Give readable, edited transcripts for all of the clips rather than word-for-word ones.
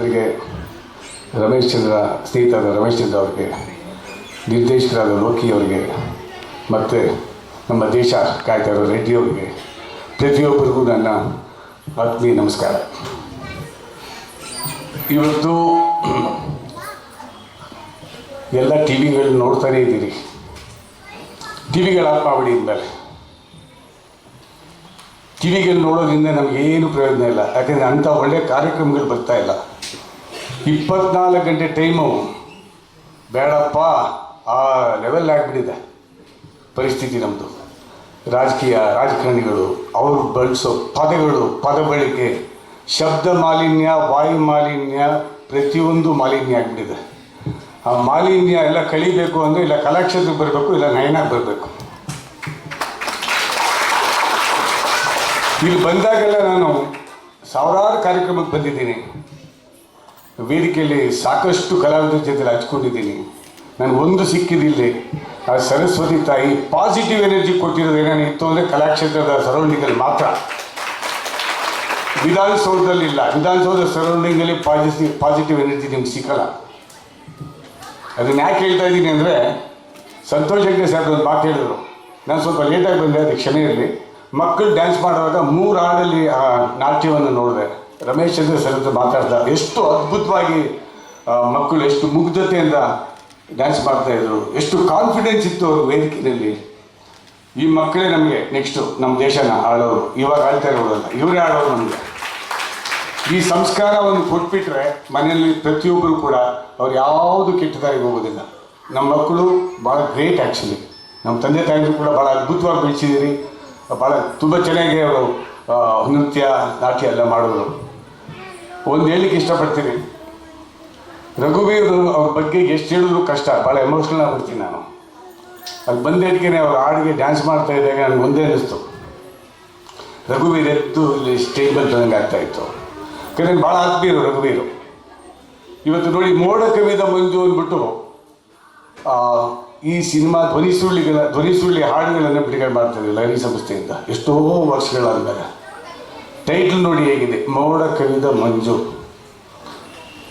ಅವರಿಗೆ, ರಮೇಶ್ ಚಂದ್ರ ಸ್ನೇಹಿತರಾದ ರಮೇಶ್ ಚಂದ್ರ ಅವರಿಗೆ, ನಿರ್ದೇಶಕರಾದ ಲೋಕಿ ಅವರಿಗೆ, ಮತ್ತು ನಮ್ಮ ದೇಶ ಕಾಯ್ತಾ ಇರೋ ರೆಡ್ಡಿ ಅವರಿಗೆ, ಪ್ರತಿಯೊಬ್ಬರಿಗೂ ನನ್ನ ಆತ್ಮೀಯ ನಮಸ್ಕಾರ. ಇವತ್ತು ಎಲ್ಲ ಟಿ ವಿಗಳು ನೋಡ್ತಾನೇ ಇದ್ದೀರಿ. ಟಿ ವಿಗಳ ಆತ್ಮಾವಳಿ ಇದ್ಮೇಲೆ ಟಿ ವಿಗಳು ನೋಡೋದ್ರಿಂದ ನಮಗೇನು ಪ್ರಯೋಜನ ಇಲ್ಲ. ಯಾಕೆಂದರೆ ಅಂಥ ಒಳ್ಳೆಯ ಕಾರ್ಯಕ್ರಮಗಳು ಬರ್ತಾ ಇಲ್ಲ. 24 ಗಂಟೆ ಟೈಮು ಬೇಡಪ್ಪ, ಆ ಲೆವೆಲ್ ಆಗಿಬಿಟ್ಟಿದೆ ಪರಿಸ್ಥಿತಿ ನಮ್ಮದು. ರಾಜಕಾರಣಿಗಳು ಅವರು ಬಳಸೋ ಪದಗಳು, ಪದ ಬಳಕೆ, ಶಬ್ದ ಮಾಲಿನ್ಯ, ವಾಯು ಮಾಲಿನ್ಯ, ಪ್ರತಿಯೊಂದು ಮಾಲಿನ್ಯ ಆಗಿಬಿಟ್ಟಿದೆ. ಆ ಮಾಲಿನ್ಯ ಎಲ್ಲ ಕಳಿಬೇಕು ಅಂದರೆ ಇಲ್ಲ ಕಲಾಕ್ಷೇತ್ರಕ್ಕೆ ಬರಬೇಕು, ಇಲ್ಲ ನಯನಾಗಿ ಬರಬೇಕು. ಇಲ್ಲಿ ಬಂದಾಗೆಲ್ಲ ನಾನು ಸಾವಿರಾರು ಕಾರ್ಯಕ್ರಮಕ್ಕೆ ಬಂದಿದ್ದೀನಿ. ವೇದಿಕೆಯಲ್ಲಿ ಸಾಕಷ್ಟು ಕಲಾವಿದರ ಜೊತೆ ಹಚ್ಕೊಂಡಿದ್ದೀನಿ. ನನಗೊಂದು ಸಿಕ್ಕಿದಿಲ್ಲ, ಆ ಸರಸ್ವತಿ ತಾಯಿ ಪಾಸಿಟಿವ್ ಎನರ್ಜಿ ಕೊಟ್ಟಿರೋದು ಏನೇನು ಇತ್ತು ಅಂದರೆ ಕಲಾಕ್ಷೇತ್ರದ ಸರೌಂಡಿಂಗಲ್ಲಿ ಮಾತ್ರ. ವಿಧಾನಸೌಧದಲ್ಲಿ ಇಲ್ಲ. ವಿಧಾನಸೌಧ ಸರೌಂಡಿಂಗಲ್ಲಿ ಪಾಸಿಟಿವ್ ಎನರ್ಜಿ ನಿಮ್ಗೆ ಸಿಕ್ಕಲ್ಲ. ಅದನ್ನು ಯಾಕೆ ಹೇಳ್ತಾ ಇದ್ದೀನಿ ಅಂದರೆ, ಸಂತೋಷ್ ಹೆಗ್ಡೆ ಸಾಹೇಬ್ರು ಒಂದು ಮಾತು ಹೇಳಿದ್ರು. ನಾನು ಸ್ವಲ್ಪ ಲೇಟಾಗಿ ಬಂದೆ, ಅದಕ್ಕೆ ಕ್ಷಮೆ ಇರಲಿ. ಮಕ್ಕಳು ಡ್ಯಾನ್ಸ್ ಮಾಡುವಾಗ 3 ಹಾಡಲ್ಲಿ ಆ ನಾಟ್ಯವನ್ನು ನೋಡಿದೆ. ರಮೇಶ್ ಚಂದ್ರ ಸರ್ ಹತ್ರ ಮಾತಾಡ್ದ, ಎಷ್ಟು ಅದ್ಭುತವಾಗಿ ಮಕ್ಕಳು ಎಷ್ಟು ಮುಗ್ಧತೆಯಿಂದ ಡ್ಯಾನ್ಸ್ ಮಾಡ್ತಾಯಿದ್ರು, ಎಷ್ಟು ಕಾನ್ಫಿಡೆನ್ಸ್ ಇತ್ತು ಅವ್ರ ವೇದಿಕೆಯಲ್ಲಿ. ಈ ಮಕ್ಕಳೇ ನಮಗೆ ನೆಕ್ಸ್ಟು ನಮ್ಮ ದೇಶನ ಆಳೋರು. ಇವಾಗ ಆಳ್ತಾ ಇರೋರಲ್ಲ, ಇವರೇ ಆಳೋರು ನಮಗೆ. ಈ ಸಂಸ್ಕಾರವನ್ನು ಕೊಟ್ಬಿಟ್ರೆ ಮನೆಯಲ್ಲಿ ಪ್ರತಿಯೊಬ್ಬರು ಕೂಡ ಅವ್ರು ಯಾವುದು ಕೆಟ್ಟದಾಗಿ ಹೋಗೋದಿಲ್ಲ. ನಮ್ಮ ಮಕ್ಕಳು ಭಾಳ ಗ್ರೇಟ್ ಆ್ಯಕ್ಚುಲಿ. ನಮ್ಮ ತಂದೆ ತಾಯಿಗಳು ಕೂಡ ಭಾಳ ಅದ್ಭುತವಾಗಿ ಬೆಳೆಸಿದ್ದೀರಿ. ಭಾಳ ತುಂಬ ಚೆನ್ನಾಗಿ ಅವರು ನೃತ್ಯ, ನಾಟ್ಯ ಎಲ್ಲ ಮಾಡೋರು. ಒಂದು ಹೇಳಲಿಕ್ಕೆ ಇಷ್ಟಪಡ್ತೀನಿ, ರಘುವೀರ್ ಅವ್ರ ಬಗ್ಗೆ ಎಷ್ಟು ಹೇಳಿದ್ರು ಕಷ್ಟ. ಭಾಳ ಎಮೋಷ್ನಲ್ ಆಗ್ಬಿಡ್ತೀನಿ ನಾನು. ಅಲ್ಲಿ ಬಂದೇಟಿಗೆ ಅವ್ರ ಹಾಡಿಗೆ ಡ್ಯಾನ್ಸ್ ಮಾಡ್ತಾ ಇದ್ದಾಗ ನನಗೆ ಒಂದೇ ಅನ್ನಿಸ್ತು, ರಘುವೀರ್ ಎದ್ದು ಇಲ್ಲಿ ಸ್ಟೇಜ್ ಮೇಲೆ ತಂದಂಗೆ ಆಗ್ತಾಯಿತ್ತು. ಯಾಕಂದರೆ ಭಾಳ ಆತ್ಮೀಯರು ರಘುವೀರು. ಇವತ್ತು ನೋಡಿ, ಮೋಡ ಕವಿದ ಮಂಜು ಅಂದ್ಬಿಟ್ಟು ಈ ಸಿನಿಮಾ ಧ್ವನಿ ಸುಳ್ಳಿ ಹಾಡುಗಳನ್ನು ಬಿಡುಗಡೆ ಮಾಡ್ತಾಯಿದ್ವಿ ಲಹರಿ ಸಂಸ್ಥೆಯಿಂದ ಎಷ್ಟೋ ವರ್ಷಗಳಾದಮೇಲೆ. ಟೈಟ್ಲ್ ನೋಡಿ ಹೇಗಿದೆ, ಮೋಡ ಕವಿದ ಮಂಜು.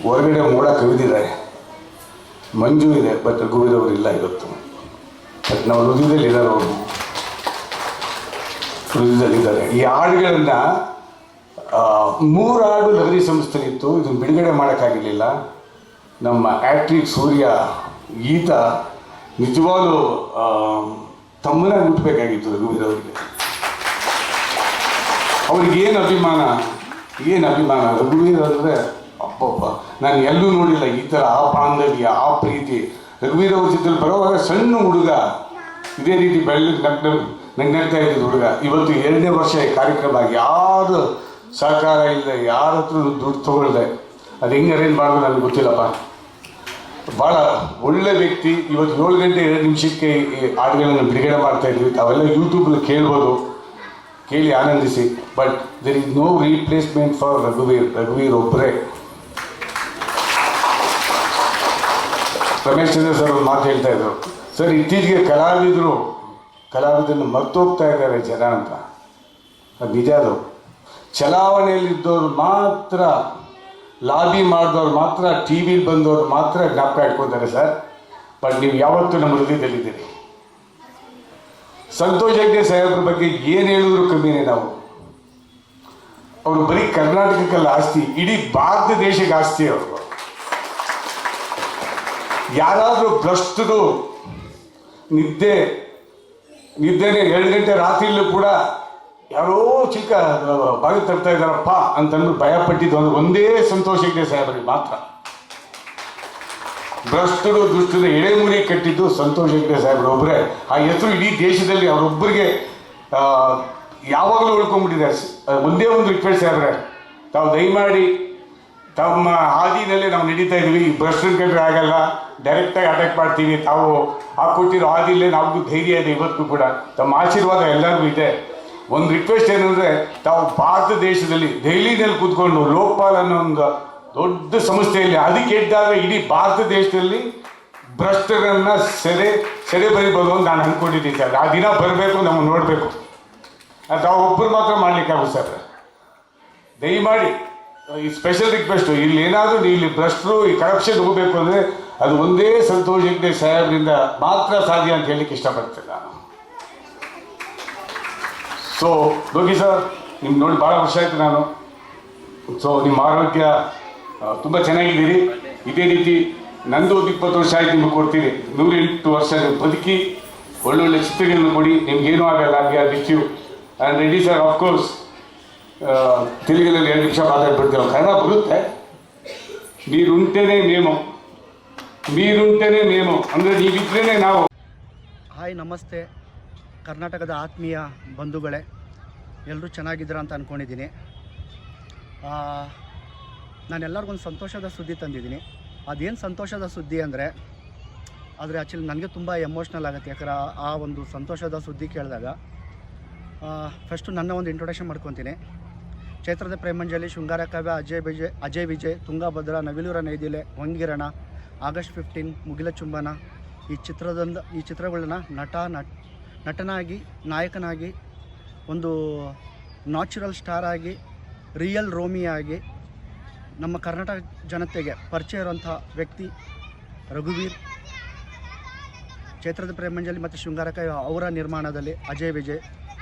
ಹೊರಗಡೆ ಮೋಡ ಕವಿದಿದ್ದಾರೆ, ಮಂಜು ಇದೆ, ಬಟ್ ರಘುವೀರವರು ಇಲ್ಲ ಇವತ್ತು. ಬಟ್ ನಾವು ಹೃದಯದಲ್ಲಿದ್ದಾರೆ, ಅವರು ಹೃದಯದಲ್ಲಿದ್ದಾರೆ. ಈ ಹಾಡುಗಳನ್ನು 3 ಹಾಡು ಲಹರಿ ಸಂಸ್ಥೆಲಿತ್ತು. ಇದನ್ನು ಬಿಡುಗಡೆ ಮಾಡೋಕ್ಕಾಗಿರಲಿಲ್ಲ. ನಮ್ಮ ಆ್ಯಕ್ಟ್ರಿ ಸೂರ್ಯ ಈತ ನಿಜವಾಗ್ಲೂ ತಮ್ಮನಾಗಿ ಹುಟ್ಟಬೇಕಾಗಿತ್ತು ರಘುವೀರ್ ಅವರಿಗೆ. ಅವ್ರಿಗೇನು ಅಭಿಮಾನ, ಏನು ಅಭಿಮಾನ ರಘುವೀರ್ ಅಂದರೆ ಅಪ್ಪಪ್ಪ. ನಾನು ಎಲ್ಲೂ ನೋಡಿಲ್ಲ ಈ ಥರ ಆ ಬಾಂಧವ್ಯ, ಆ ಪ್ರೀತಿ. ರಘುವೀರ್ ಅವ್ರ ಜೊತೆ ಬರೋವಾಗ ಸಣ್ಣ ಹುಡುಗ ಇದೇ ರೀತಿ ನಂಗೆ ನಗ್ತಾ ಇದ್ದಿದ್ದು ಹುಡುಗ. ಇವತ್ತು 2ನೇ ವರ್ಷ ಈ ಕಾರ್ಯಕ್ರಮ ಆಗಿ ಯಾರು ಸಹಕಾರ ಇಲ್ಲದೆ, ಯಾರ ಹತ್ರ ದುಡ್ಡು ತೊಗೊಳ್ದೆ, ಅದು ಹೆಂಗೆ ಅರೇಂಜ್ ಮಾಡೋದು ನನಗೆ ಗೊತ್ತಿಲ್ಲಪ್ಪ. ಭಾಳ ಒಳ್ಳೆ ವ್ಯಕ್ತಿ. ಇವತ್ತು 7 ಗಂಟೆ 2 ನಿಮಿಷಕ್ಕೆ ಈ ಹಾಡುಗಳನ್ನು ಬಿಡುಗಡೆ ಮಾಡ್ತಾಯಿದ್ವಿ. ತಾವೆಲ್ಲ ಯೂಟ್ಯೂಬಲ್ಲಿ ಕೇಳ್ಬೋದು, ಕೇಳಿ ಆನಂದಿಸಿ. But there is no replacement for ರಘುವೀರ್ ಒಬ್ಬರೇ. ರಮೇಶ್ ಚಂದ್ರ ಸರ್ ಒಂದು ಮಾತು ಹೇಳ್ತಾ ಇದ್ರು, ಸರ್ ಇತ್ತೀಚೆಗೆ ಕಲಾವಿದರನ್ನು ಮರ್ತೋಗ್ತಾ ಇದ್ದಾರೆ ಜನ ಅಂತ. ಅದು ನಿಜ. ಅದು ಚಲಾವಣೆಯಲ್ಲಿದ್ದವ್ರು ಮಾತ್ರ, ಲಾಬಿ ಮಾಡಿದವ್ರು ಮಾತ್ರ, ಟಿ ವಿಲಿ ಬಂದವ್ರು ಮಾತ್ರ ಜ್ಞಾಪಕ ಇಟ್ಕೊತಾರೆ ಸರ್. ಬಟ್ ನೀವು ಯಾವತ್ತೂ ನಮ್ಮ ಹೃದಯದಲ್ಲಿದ್ದೀರಿ. ಸಂತೋಷ್ ಹೆಗ್ಡೆ ಸಾಹೇಬ್ರ ಬಗ್ಗೆ ಏನು ಹೇಳಿದ್ರು ಕಮ್ಮಿನೇ ನಾವು. ಅವರು ಬರೀ ಕರ್ನಾಟಕಕ್ಕಲ್ಲ ಆಸ್ತಿ, ಇಡೀ ಭಾರತ ದೇಶಕ್ಕೆ ಆಸ್ತಿ ಅವರು. ಯಾರಾದರೂ ಭ್ರಷ್ಟರು ನಿದ್ದೆನೇ 2 ಗಂಟೆ ರಾತ್ರಿಯಲ್ಲೂ ಕೂಡ ಯಾರೋ ಚಿಕ್ಕ ಬಾಗಿಲು ತರ್ತಾ ಇದ್ದಾರಪ್ಪ ಅಂತಂದು ಭಯಪಟ್ಟಿದ್ದು ಅಂದ್ರೆ ಒಂದೇ ಸಂತೋಷ್ ಹೆಗ್ಡೆ ಸಾಹೇಬರಿಗೆ ಮಾತ್ರ. ಭ್ರಷ್ಟರು ದುಷ್ಟರು ಎಳೆಮುರಿ ಕಟ್ಟಿದ್ದು ಸಂತೋಷ್ ಹೆಗ್ಡೆ ಸಾಹೇಬ್ರು ಒಬ್ಬರೇ. ಆ ಹೆಸರು ಇಡೀ ದೇಶದಲ್ಲಿ ಅವರೊಬ್ಬರಿಗೆ ಯಾವಾಗಲೂ ಉಳ್ಕೊಂಡ್ಬಿಟ್ಟಿದೆ. ಒಂದೇ ಒಂದು ರಿಕ್ವೆಸ್ಟ್ ಸಾಹೇಬ್ರೆ, ತಾವು ದಯಮಾಡಿ ತಮ್ಮ ಹಾದಿನಲ್ಲೇ ನಾವು ನಡೀತಾ ಇದ್ವಿ. ಈ ಭ್ರಷ್ಟರ ಕಂಡ್ರೆ ಆಗಲ್ಲ, ಡೈರೆಕ್ಟಾಗಿ ಅಟ್ಯಾಕ್ ಮಾಡ್ತೀವಿ. ತಾವು ಹಾಕೊಟ್ಟಿರೋ ಹಾದಿಲೇ ನಮಗೂ ಧೈರ್ಯ ಇದೆ ಇವತ್ತು ಕೂಡ. ತಮ್ಮ ಆಶೀರ್ವಾದ ಎಲ್ಲರಿಗೂ ಇದೆ. ಒಂದು ರಿಕ್ವೆಸ್ಟ್ ಏನಂದರೆ, ತಾವು ಭಾರತ ದೇಶದಲ್ಲಿ ದೆಹಲಿನಲ್ಲಿ ಕೂತ್ಕೊಂಡು ಲೋಕಪಾಲ್ ಅನ್ನೋ ಒಂದು ದೊಡ್ಡ ಸಂಸ್ಥೆಯಲ್ಲಿ ಅದಕ್ಕೆ ಇದ್ದಾಗ ಇಡೀ ಭಾರತ ದೇಶದಲ್ಲಿ ಭ್ರಷ್ಟರನ್ನು ಸೆರೆ ಬರಿಬೋದು ಅಂತ ನಾನು ಅಂದ್ಕೊಂಡಿದ್ದೀನಿ ಸರ್. ಆ ದಿನ ಬರಬೇಕು, ನಮಗೆ ನೋಡಬೇಕು. ಅದು ಒಬ್ಬರು ಮಾತ್ರ ಮಾಡಲಿಕ್ಕಾಗುತ್ತೆ ಸರ್. ದಯಮಾಡಿ ಈ ಸ್ಪೆಷಲ್ ರಿಕ್ವೆಸ್ಟು ಇಲ್ಲಿ ಏನಾದರೂ ಇಲ್ಲಿ ಭ್ರಷ್ಟರು ಈ ಕರಪ್ಷನ್ ಹೋಗಬೇಕು ಅಂದರೆ ಅದು ಒಂದೇ ಸಂತೋಷ್ ಹೆಗ್ಡೆ ಸಾಹೇಬ್ರಿಂದ ಮಾತ್ರ ಸಾಧ್ಯ ಅಂತ ಹೇಳಲಿಕ್ಕೆ ಇಷ್ಟಪಡ್ತೇನೆ ನಾನು. ಸೊ ಲೋಕಿ ಸರ್, ನಿಮ್ಗೆ ನೋಡಿ ಭಾಳ ವರ್ಷ ಆಯಿತು ನಾನು. ಸೊ ನಿಮ್ಮ ಆರೋಗ್ಯ ತುಂಬ ಚೆನ್ನಾಗಿದ್ದೀರಿ. ಇದೇ ರೀತಿ ನಂದು 20 ವರ್ಷ ಆಯ್ತು ನಿಮ್ಗೆ ಕೊಡ್ತೀನಿ. 108 ವರ್ಷ ಬದುಕಿ ಒಳ್ಳೊಳ್ಳೆ ಚಿತ್ರಗಳನ್ನು ಕೊಡಿ, ನಿಮ್ಗೇನೂ ಆಗಲ್ಲ. We are with you and ready sir. Of course ತೆಲುಗಿನಲ್ಲಿ 2 ನಿಮಿಷ ಮಾತಾಡ್ಬಿಡ್ತೀವಿ, ಕನ್ನಡ ಬರುತ್ತೆ. ನೀರುಂಟೇನೆ ನೇಮು, ನೀರುಂಟೇನೆ ನೇಮು ಅಂದರೆ ನೀವಿದ್ರೇ ನಾವು. ಹಾಯ್, ನಮಸ್ತೆ ಕರ್ನಾಟಕದ ಆತ್ಮೀಯ ಬಂಧುಗಳೇ, ಎಲ್ಲರೂ ಚೆನ್ನಾಗಿದ್ದೀರ ಅಂತ ಅಂದ್ಕೊಂಡಿದ್ದೀನಿ. ನಾನೆಲ್ಲರಿಗೊಂದು ಸಂತೋಷದ ಸುದ್ದಿ ತಂದಿದ್ದೀನಿ. ಅದೇನು ಸಂತೋಷದ ಸುದ್ದಿ ಅಂದರೆ ಆ್ಯಕ್ಚುಲಿ ನನಗೆ ತುಂಬ ಎಮೋಷ್ನಲ್ ಆಗುತ್ತೆ. ಯಾಕಂದ್ರೆ ಆ ಒಂದು ಸಂತೋಷದ ಸುದ್ದಿ ಕೇಳಿದಾಗ ಫಸ್ಟು ನನ್ನ ಒಂದು ಇಂಟ್ರೊಡಕ್ಷನ್ ಮಾಡ್ಕೊತೀನಿ. ಚೈತ್ರದ ಪ್ರೇಮಂಜಲಿ, ಶೃಂಗಾರ ಕಾವ್ಯ, ಅಜಯ್ ವಿಜಯ್, ತುಂಗಭದ್ರಾ, ನವಿಲೂರ ನೈದಿಲೆ, ಹೊಂಗಿರಣ, ಆಗಸ್ಟ್ 15, ಮುಗಿಲ ಚುಂಬನ, ಈ ಚಿತ್ರಗಳನ್ನ ನಟನಾಗಿ, ನಾಯಕನಾಗಿ, ಒಂದು ನ್ಯಾಚುರಲ್ ಸ್ಟಾರ್ ಆಗಿ, ರಿಯಲ್ ರೋಮಿಯಾಗಿ ನಮ್ಮ ಕರ್ನಾಟಕ ಜನತೆಗೆ ಪರಿಚಯ ಇರುವಂಥ ವ್ಯಕ್ತಿ ರಘುವೀರ್. ಚೈತ್ರದ ಪ್ರೇಮಂಜಲಿ ಮತ್ತು ಶೃಂಗಾರಕಾವ್ಯ ಅವರ ನಿರ್ಮಾಣದಲ್ಲಿ ಅಜಯ್ ವಿಜಯ್,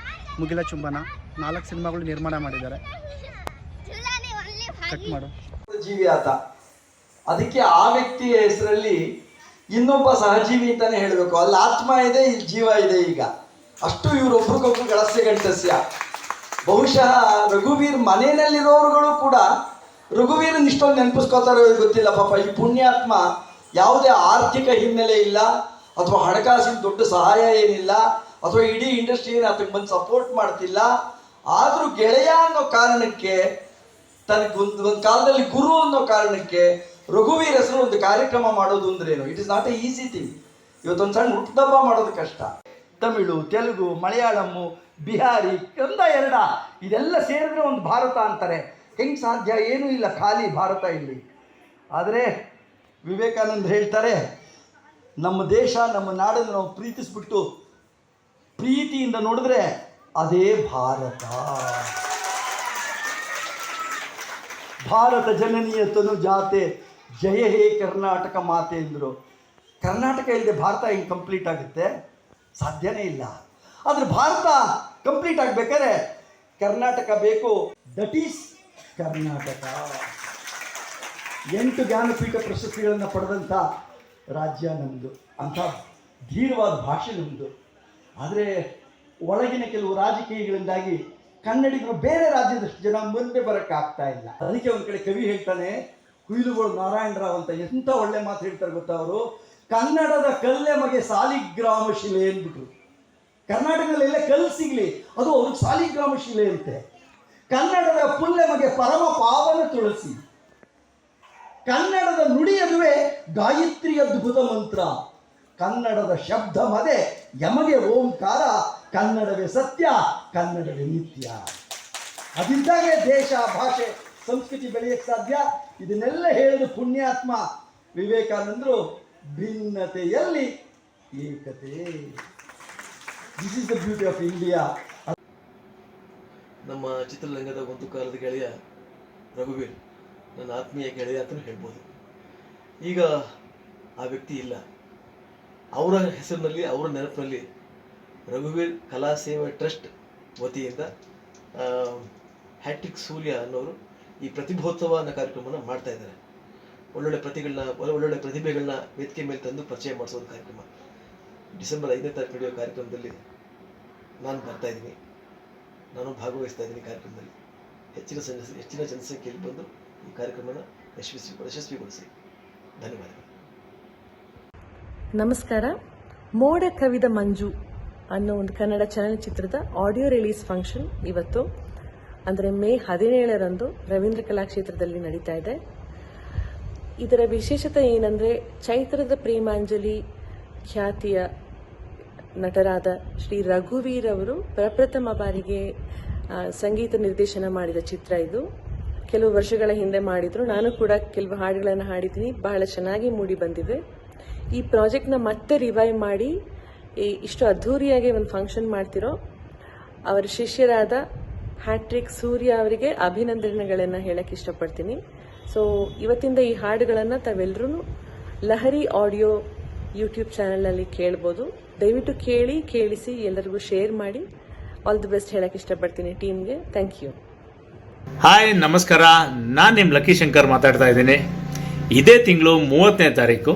ಮುಗಿಲ ಚುಂಬನ 4 ಸಿನಿಮಾಗಳು ನಿರ್ಮಾಣ ಮಾಡಿದ್ದಾರೆ. ಕಟ್ ಮಾಡು. ಜೀವಿ ಆತ, ಅದಕ್ಕೆ ಆ ವ್ಯಕ್ತಿಯ ಹೆಸರಲ್ಲಿ ಇನ್ನೊಬ್ಬ ಸಹಜೀವಿ ಅಂತಾನೆ ಹೇಳಬೇಕು. ಅಲ್ಲಿ ಆತ್ಮ ಇದೆ, ಇಲ್ಲಿ ಜೀವ ಇದೆ. ಈಗ ಅಷ್ಟು ಇವರೊಬ್ರಿಗೊಬ್ರು ಗಳಸ್ಯ ಗಂಟಸ್ಯ. ಬಹುಶಃ ರಘುವೀರ್ ಮನೆಯಲ್ಲಿರೋರುಗಳು ಕೂಡ ರಘುವೀರನ್ ಇಷ್ಟೊಂದು ನೆನಪಿಸ್ಕೋತಾರೋ ಗೊತ್ತಿಲ್ಲ. ಪಾಪ ಈ ಪುಣ್ಯಾತ್ಮ ಯಾವುದೇ ಆರ್ಥಿಕ ಹಿನ್ನೆಲೆ ಇಲ್ಲ, ಅಥವಾ ಹಣಕಾಸಿನ ದೊಡ್ಡ ಸಹಾಯ ಏನಿಲ್ಲ, ಅಥವಾ ಇಡೀ ಇಂಡಸ್ಟ್ರಿ ಏನು ಅದಕ್ಕೆ ಬಂದು ಸಪೋರ್ಟ್ ಮಾಡ್ತಿಲ್ಲ. ಆದರೂ ಗೆಳೆಯ ಅನ್ನೋ ಕಾರಣಕ್ಕೆ, ತನಗೊಂದು ಕಾಲದಲ್ಲಿ ಗುರು ಅನ್ನೋ ಕಾರಣಕ್ಕೆ ರಘುವೀರ್ ಹೆಸರು ಒಂದು ಕಾರ್ಯಕ್ರಮ ಮಾಡೋದು ಅಂದ್ರೇನು, it is not A easy thing. ಇವತ್ತೊಂದು ಸಣ್ಣ ಹುಟ್ಟುಹಬ್ಬ ಮಾಡೋದು ಕಷ್ಟ. ತಮಿಳು, ತೆಲುಗು, ಮಲಯಾಳಮ್ಮು, ಬಿಹಾರಿ, ಒಂದ ಎರಡ ಇದೆಲ್ಲ ಸೇರಿದ್ರೆ ಒಂದು ಭಾರತ ಅಂತಾರೆ. ಹೆಂಗೆ ಸಾಧ್ಯ? ಏನೂ ಇಲ್ಲ, ಖಾಲಿ ಭಾರತ ಇಲ್ಲಿ. ಆದರೆ ವಿವೇಕಾನಂದ ಹೇಳ್ತಾರೆ, ನಮ್ಮ ದೇಶ, ನಮ್ಮ ನಾಡನ್ನು ನಾವು ಪ್ರೀತಿಸ್ಬಿಟ್ಟು ಪ್ರೀತಿಯಿಂದ ನೋಡಿದ್ರೆ ಅದೇ ಭಾರತ. ಭಾರತ ಜನನೀಯ ತನು ಜಾತೆ, ಜಯ ಹೇ ಕರ್ನಾಟಕ ಮಾತೆ ಎಂದರು. ಕರ್ನಾಟಕ ಇಲ್ಲದೆ ಭಾರತ ಹೆಂಗೆ ಕಂಪ್ಲೀಟ್ ಆಗುತ್ತೆ? ಸಾಧ್ಯನೇ ಇಲ್ಲ. ಆದರೆ ಭಾರತ ಕಂಪ್ಲೀಟ್ ಆಗಬೇಕಾದ್ರೆ ಕರ್ನಾಟಕ ಬೇಕು. That is Karnataka. 8 ಜ್ಞಾನಪೀಠ ಪ್ರಶಸ್ತಿಗಳನ್ನು ಪಡೆದಂಥ ರಾಜ್ಯ ನಮ್ಮದು, ಅಂಥ ಧೀರವಾದ ಭಾಷೆ ನಮ್ಮದು. ಆದರೆ ಒಳಗಿನ ಕೆಲವು ರಾಜಕೀಯಗಳಿಂದಾಗಿ ಕನ್ನಡಿಗರು ಬೇರೆ ರಾಜ್ಯದಷ್ಟು ಜನ ಮುಂದೆ ಬರೋಕ್ಕಾಗ್ತಾ ಇಲ್ಲ. ಅದಕ್ಕೆ ಒಂದು ಕಡೆ ಕವಿ ಹೇಳ್ತಾನೆ, ಕುಯಿಲುಗಳು ನಾರಾಯಣರಾವ್ ಅಂತ, ಎಂಥ ಒಳ್ಳೆ ಮಾತು ಹೇಳ್ತಾರೆ ಗೊತ್ತಾ ಅವರು. ಕನ್ನಡದ ಕಲ್ಲೆಮಗೆ ಸಾಲಿಗ್ರಾಮ ಶಿಲೆ ಅಂದ್ಬಿಟ್ರು. ಕರ್ನಾಟಕದಲ್ಲೆಲ್ಲ ಕಲ್ಲು ಸಿಗಲಿ, ಅದು ಅವ್ರಿಗೆ ಸಾಲಿಗ್ರಾಮ ಶಿಲೆ ಅಂತೆ. ಕನ್ನಡದ ಪುಲ್ಲೆಮಗೆ ಪರಮ ಪಾವನ ತುಳಸಿ. ಕನ್ನಡದ ನುಡಿಯದುವೆ ಗಾಯತ್ರಿ ಅದ್ಭುತ ಮಂತ್ರ. ಕನ್ನಡದ ಶಬ್ದ ಮದೆ ಯಮಗೆ ಓಂಕಾರ. ಕನ್ನಡವೇ ಸತ್ಯ, ಕನ್ನಡವೇ ನಿತ್ಯ. ಅದಿದ್ದಾಗೆ ದೇಶ, ಭಾಷೆ, ಸಂಸ್ಕೃತಿ ಬೆಳೆಯಕ್ಕೆ ಸಾಧ್ಯ. ಇದನ್ನೆಲ್ಲ ಹೇಳಿದ ಪುಣ್ಯಾತ್ಮ ವಿವೇಕಾನಂದರು, ಭಿನ್ನತೆಯಲ್ಲಿ ಏಕತೆ. This is the beauty of India. ನಮ್ಮ ಚಿತ್ರರಂಗದ ಒಂದು ಕಾಲದ ಗೆಳೆಯ ರಘುವೀರ್ ನನ್ನ ಆತ್ಮೀಯ ಗೆಳೆಯ ಅಂತಲೂ ಹೇಳ್ಬೋದು. ಈಗ ಆ ವ್ಯಕ್ತಿ ಇಲ್ಲ. ಅವರ ಹೆಸರಿನಲ್ಲಿ, ಅವರ ನೆನಪಿನಲ್ಲಿ ರಘುವೀರ್ ಕಲಾ ಸೇವಾ ಟ್ರಸ್ಟ್ ವತಿಯಿಂದ ಹ್ಯಾಟ್ರಿಕ್ ಸೂರ್ಯ ಅನ್ನೋರು ಈ ಪ್ರತಿಭೋತ್ಸವ ಅನ್ನೋ ಕಾರ್ಯಕ್ರಮನ ಮಾಡ್ತಾ ಇದ್ದಾರೆ. ಒಳ್ಳೊಳ್ಳೆ ಪ್ರತಿಭೆಗಳನ್ನ ವೇದಿಕೆ ಮೇಲೆ ತಂದು ಪರಿಚಯ ಮಾಡಿಸೋದು ಕಾರ್ಯಕ್ರಮ. ಡಿಸೆಂಬರ್ 5ನೇ ತಾರೀಕು ನಡೆಯೋ ಕಾರ್ಯಕ್ರಮದಲ್ಲಿ ನಾನು ಬರ್ತಾ ಇದ್ದೀನಿ, ನಾನು ಭಾಗವಹಿಸ್ತಾ ಇದ್ದೀನಿ. ಕಾರ್ಯಕ್ರಮದಲ್ಲಿ ಹೆಚ್ಚಿನ ಜನಸಂಖ್ಯೆಯಲ್ಲಿ ಬಂದು ಈ ಕಾರ್ಯಕ್ರಮನ ಯಶಸ್ವಿಗೊಳಿಸಿ. ಧನ್ಯವಾದಗಳು. ನಮಸ್ಕಾರ. ಮೋಡ ಕವಿದ ಮಂಜು ಅನ್ನೋ ಒಂದು ಕನ್ನಡ ಚಲನಚಿತ್ರದ ಆಡಿಯೋ ರಿಲೀಸ್ ಫಂಕ್ಷನ್ ಇವತ್ತು ಅಂದರೆ ಮೇ 17ರಂದು ರವೀಂದ್ರ ಕಲಾಕ್ಷೇತ್ರದಲ್ಲಿ ನಡೀತಾ ಇದೆ. ಇದರ ವಿಶೇಷತೆ ಏನಂದರೆ, ಚೈತ್ರದ ಪ್ರೇಮಾಂಜಲಿ ಖ್ಯಾತಿಯ ನಟರಾದ ಶ್ರೀ ರಘುವೀರ್ ಅವರು ಪ್ರಪ್ರಥಮ ಬಾರಿಗೆ ಸಂಗೀತ ನಿರ್ದೇಶನ ಮಾಡಿದ ಚಿತ್ರ ಇದು. ಕೆಲವು ವರ್ಷಗಳ ಹಿಂದೆ ಮಾಡಿದ್ರು, ನಾನು ಕೂಡ ಕೆಲವು ಹಾಡುಗಳನ್ನು ಹಾಡಿದ್ದೀನಿ, ಬಹಳ ಚೆನ್ನಾಗಿ ಮೂಡಿ ಬಂದಿದೆ. ಈ ಪ್ರಾಜೆಕ್ಟ್ನ ಮತ್ತೆ ರಿವೈವ್ ಮಾಡಿ ಇಷ್ಟು ಅದ್ಧೂರಿಯಾಗಿ ಒಂದು ಫಂಕ್ಷನ್ ಮಾಡ್ತಿರೋ ಅವರ ಶಿಷ್ಯರಾದ ಹ್ಯಾಟ್ರಿಕ್ ಸೂರ್ಯ ಅವರಿಗೆ ಅಭಿನಂದನೆಗಳನ್ನು ಹೇಳಕ್ಕೆ ಇಷ್ಟಪಡ್ತೀನಿ. ಸೊ ಇವತ್ತಿಂದ ಈ ಹಾಡುಗಳನ್ನು ತಾವೆಲ್ಲರೂ ಲಹರಿ ಆಡಿಯೋ ಯೂಟ್ಯೂಬ್ ಚಾನಲ್ನಲ್ಲಿ ಕೇಳ್ಬೋದು. ದಯವಿಟ್ಟು ಕೇಳಿಸಿ ಎಲ್ಲರಿಗೂ ಶೇರ್ ಮಾಡಿ. ಆಲ್ ದಿ ಬೆಸ್ಟ್ ಹೇಳಕ್ಕೆ ಇಷ್ಟಪಡ್ತೀನಿ ಟೀಮ್ಗೆ. Thank you. ಹಾಯ್, ನಮಸ್ಕಾರ. ನಾನು ನಿಮ್ಮ ಲಕ್ಕಿ ಶಂಕರ್ ಮಾತಾಡ್ತಾ ಇದ್ದೀನಿ. ಇದೇ ತಿಂಗಳು 30ನೇ ತಾರೀಕು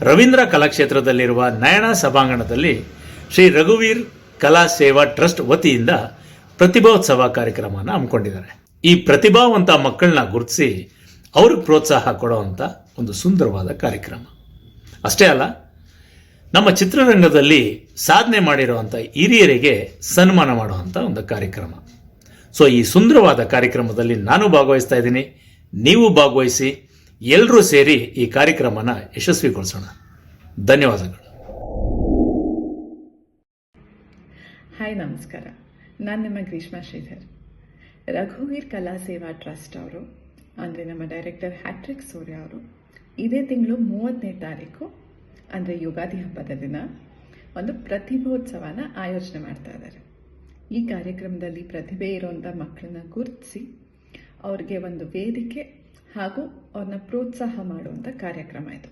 ರವೀಂದ್ರ ಕಲಾಕ್ಷೇತ್ರದಲ್ಲಿರುವ ನಯನ ಸಭಾಂಗಣದಲ್ಲಿ ಶ್ರೀ ರಘುವೀರ್ ಕಲಾ ಸೇವಾ ಟ್ರಸ್ಟ್ ವತಿಯಿಂದ ಪ್ರತಿಭೋತ್ಸವ ಕಾರ್ಯಕ್ರಮನ ಹಮ್ಮಿಕೊಂಡಿದ್ದಾರೆ. ಈ ಪ್ರತಿಭಾವಂತ ಮಕ್ಕಳನ್ನ ಗುರುತಿಸಿ ಅವ್ರಿಗೆ ಪ್ರೋತ್ಸಾಹ ಕೊಡುವಂಥ ಒಂದು ಸುಂದರವಾದ ಕಾರ್ಯಕ್ರಮ. ಅಷ್ಟೇ ಅಲ್ಲ, ನಮ್ಮ ಚಿತ್ರರಂಗದಲ್ಲಿ ಸಾಧನೆ ಮಾಡಿರುವಂಥ ಹಿರಿಯರಿಗೆ ಸನ್ಮಾನ ಮಾಡುವಂಥ ಒಂದು ಕಾರ್ಯಕ್ರಮ. ಸೊ ಈ ಸುಂದರವಾದ ಕಾರ್ಯಕ್ರಮದಲ್ಲಿ ನಾನು ಭಾಗವಹಿಸ್ತಾ ಇದ್ದೀನಿ. ನೀವು ಭಾಗವಹಿಸಿ, ಎಲ್ಲರೂ ಸೇರಿ ಈ ಕಾರ್ಯಕ್ರಮನ ಯಶಸ್ವಿಗೊಳಿಸೋಣ. ಧನ್ಯವಾದಗಳು. ಹಾಯ್, ನಮಸ್ಕಾರ. ನಾನು ನಿಮ್ಮ ಗ್ರೀಷ್ಮಾ ಶ್ರೀಧರ್. ರಘುವೀರ್ ಕಲಾ ಸೇವಾ ಟ್ರಸ್ಟ್ ಅವರು, ಅಂದರೆ ನಮ್ಮ ಡೈರೆಕ್ಟರ್ ಹ್ಯಾಟ್ರಿಕ್ ಸೂರ್ಯ ಅವರು, ಇದೇ ತಿಂಗಳು 30ನೇ ತಾರೀಕು ಅಂದರೆ ಯುಗಾದಿ ಹಬ್ಬದ ದಿನ ಒಂದು ಪ್ರತಿಭೋತ್ಸವನ ಆಯೋಜನೆ ಮಾಡ್ತಾ ಇದ್ದಾರೆ. ಈ ಕಾರ್ಯಕ್ರಮದಲ್ಲಿ ಪ್ರತಿಭೆ ಇರುವಂಥ ಮಕ್ಕಳನ್ನ ಗುರುತಿಸಿ ಅವ್ರಿಗೆ ಒಂದು ವೇದಿಕೆ ಹಾಗೂ ಅವ್ರನ್ನ ಪ್ರೋತ್ಸಾಹ ಮಾಡುವಂಥ ಕಾರ್ಯಕ್ರಮ ಇದು.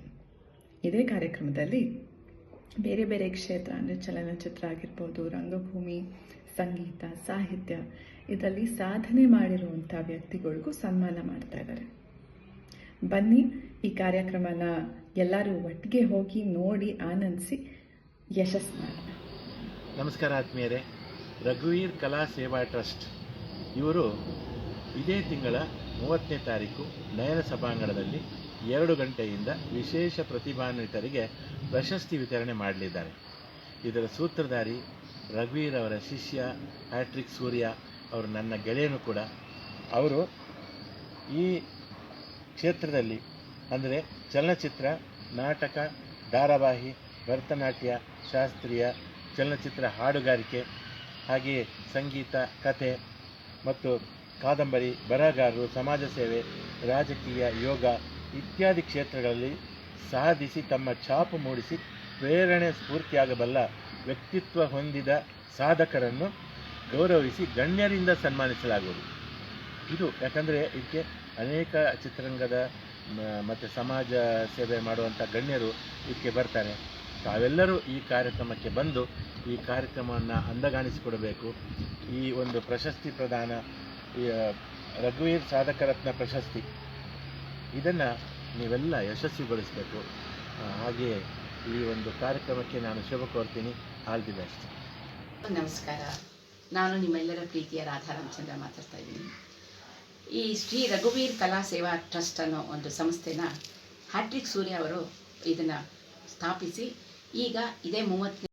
ಇದೇ ಕಾರ್ಯಕ್ರಮದಲ್ಲಿ ಬೇರೆ ಬೇರೆ ಕ್ಷೇತ್ರ ಅಂದರೆ ಚಲನಚಿತ್ರ ಆಗಿರ್ಬೋದು, ರಂಗಭೂಮಿ, ಸಂಗೀತ, ಸಾಹಿತ್ಯ, ಇದರಲ್ಲಿ ಸಾಧನೆ ಮಾಡಿರುವಂಥ ವ್ಯಕ್ತಿಗಳಿಗೂ ಸನ್ಮಾನ ಮಾಡ್ತಾ ಇದ್ದಾರೆ. ಬನ್ನಿ, ಈ ಕಾರ್ಯಕ್ರಮನ ಎಲ್ಲರೂ ಒಟ್ಟಿಗೆ ಹೋಗಿ ನೋಡಿ ಆನಂದಿಸಿ ಯಶಸ್ಸು ಮಾಡೋಣ. ನಮಸ್ಕಾರ ಆತ್ಮೀಯರೇ. ರಘುವೀರ್ ಕಲಾ ಸೇವಾ ಟ್ರಸ್ಟ್ ಇವರು ಇದೇ ತಿಂಗಳ 30ನೇ ತಾರೀಕು ನಯನ ಸಭಾಂಗಣದಲ್ಲಿ 2 ಗಂಟೆಯಿಂದ ವಿಶೇಷ ಪ್ರತಿಭಾನ್ವಿತರಿಗೆ ಪ್ರಶಸ್ತಿ ವಿತರಣೆ ಮಾಡಲಿದ್ದಾರೆ. ಇದರ ಸೂತ್ರಧಾರಿ ರಘುವೀರ್ ಅವರ ಶಿಷ್ಯ ಹ್ಯಾಟ್ರಿಕ್ ಸೂರ್ಯ ಅವರು ನನ್ನ ಗೆಳೆಯನು ಕೂಡ. ಅವರು ಈ ಕ್ಷೇತ್ರದಲ್ಲಿ ಅಂದರೆ ಚಲನಚಿತ್ರ, ನಾಟಕ, ಧಾರಾವಾಹಿ, ಭರತನಾಟ್ಯ, ಶಾಸ್ತ್ರೀಯ, ಚಲನಚಿತ್ರ ಹಾಡುಗಾರಿಕೆ, ಹಾಗೆಯೇ ಸಂಗೀತ, ಕಥೆ ಮತ್ತು ಕಾದಂಬರಿ, ಬರಹಗಾರರು, ಸಮಾಜ ಸೇವೆ, ರಾಜಕೀಯ, ಯೋಗ ಇತ್ಯಾದಿ ಕ್ಷೇತ್ರಗಳಲ್ಲಿ ಸಾಧಿಸಿ ತಮ್ಮ ಛಾಪು ಮೂಡಿಸಿ ಪ್ರೇರಣೆ ಸ್ಫೂರ್ತಿಯಾಗಬಲ್ಲ ವ್ಯಕ್ತಿತ್ವ ಹೊಂದಿದ ಸಾಧಕರನ್ನು ಗೌರವಿಸಿ ಗಣ್ಯರಿಂದ ಸನ್ಮಾನಿಸಲಾಗುವುದು. ಇದು ಯಾಕಂದರೆ ಇದಕ್ಕೆ ಅನೇಕ ಚಿತ್ರರಂಗದ ಮತ್ತು ಸಮಾಜ ಸೇವೆ ಮಾಡುವಂಥ ಗಣ್ಯರು ಇದಕ್ಕೆ ಬರ್ತಾರೆ. ತಾವೆಲ್ಲರೂ ಈ ಕಾರ್ಯಕ್ರಮಕ್ಕೆ ಬಂದು ಈ ಕಾರ್ಯಕ್ರಮವನ್ನು ಅಂದಗಾಣಿಸಿಕೊಡಬೇಕು. ಈ ಒಂದು ಪ್ರಶಸ್ತಿ ಪ್ರದಾನ, ರಘುವೀರ್ ಸಾಧಕರತ್ನ ಪ್ರಶಸ್ತಿ, ಇದನ್ನು ನೀವೆಲ್ಲ ಯಶಸ್ವಿಗೊಳಿಸಬೇಕು. ಹಾಗೆಯೇ ಈ ಒಂದು ಕಾರ್ಯಕ್ರಮಕ್ಕೆ ನಾನು ಶುಭ ಕೋರ್ತೀನಿ. All the best. ನಮಸ್ಕಾರ. ನಾನು ನಿಮ್ಮೆಲ್ಲರ ಪ್ರೀತಿಯ ರಾಧಾ ರಾಮಚಂದ್ರ ಮಾತಾಡ್ತಾ ಇದ್ದೀನಿ. ಈ ಶ್ರೀ ರಘುವೀರ್ ಕಲಾ ಸೇವಾ ಟ್ರಸ್ಟ್ ಅನ್ನೋ ಒಂದು ಸಂಸ್ಥೆನ ಹ್ಯಾಟ್ರಿಕ್ ಸೂರ್ಯ ಅವರು ಇದನ್ನು ಸ್ಥಾಪಿಸಿ ಈಗ ಇದೇ 30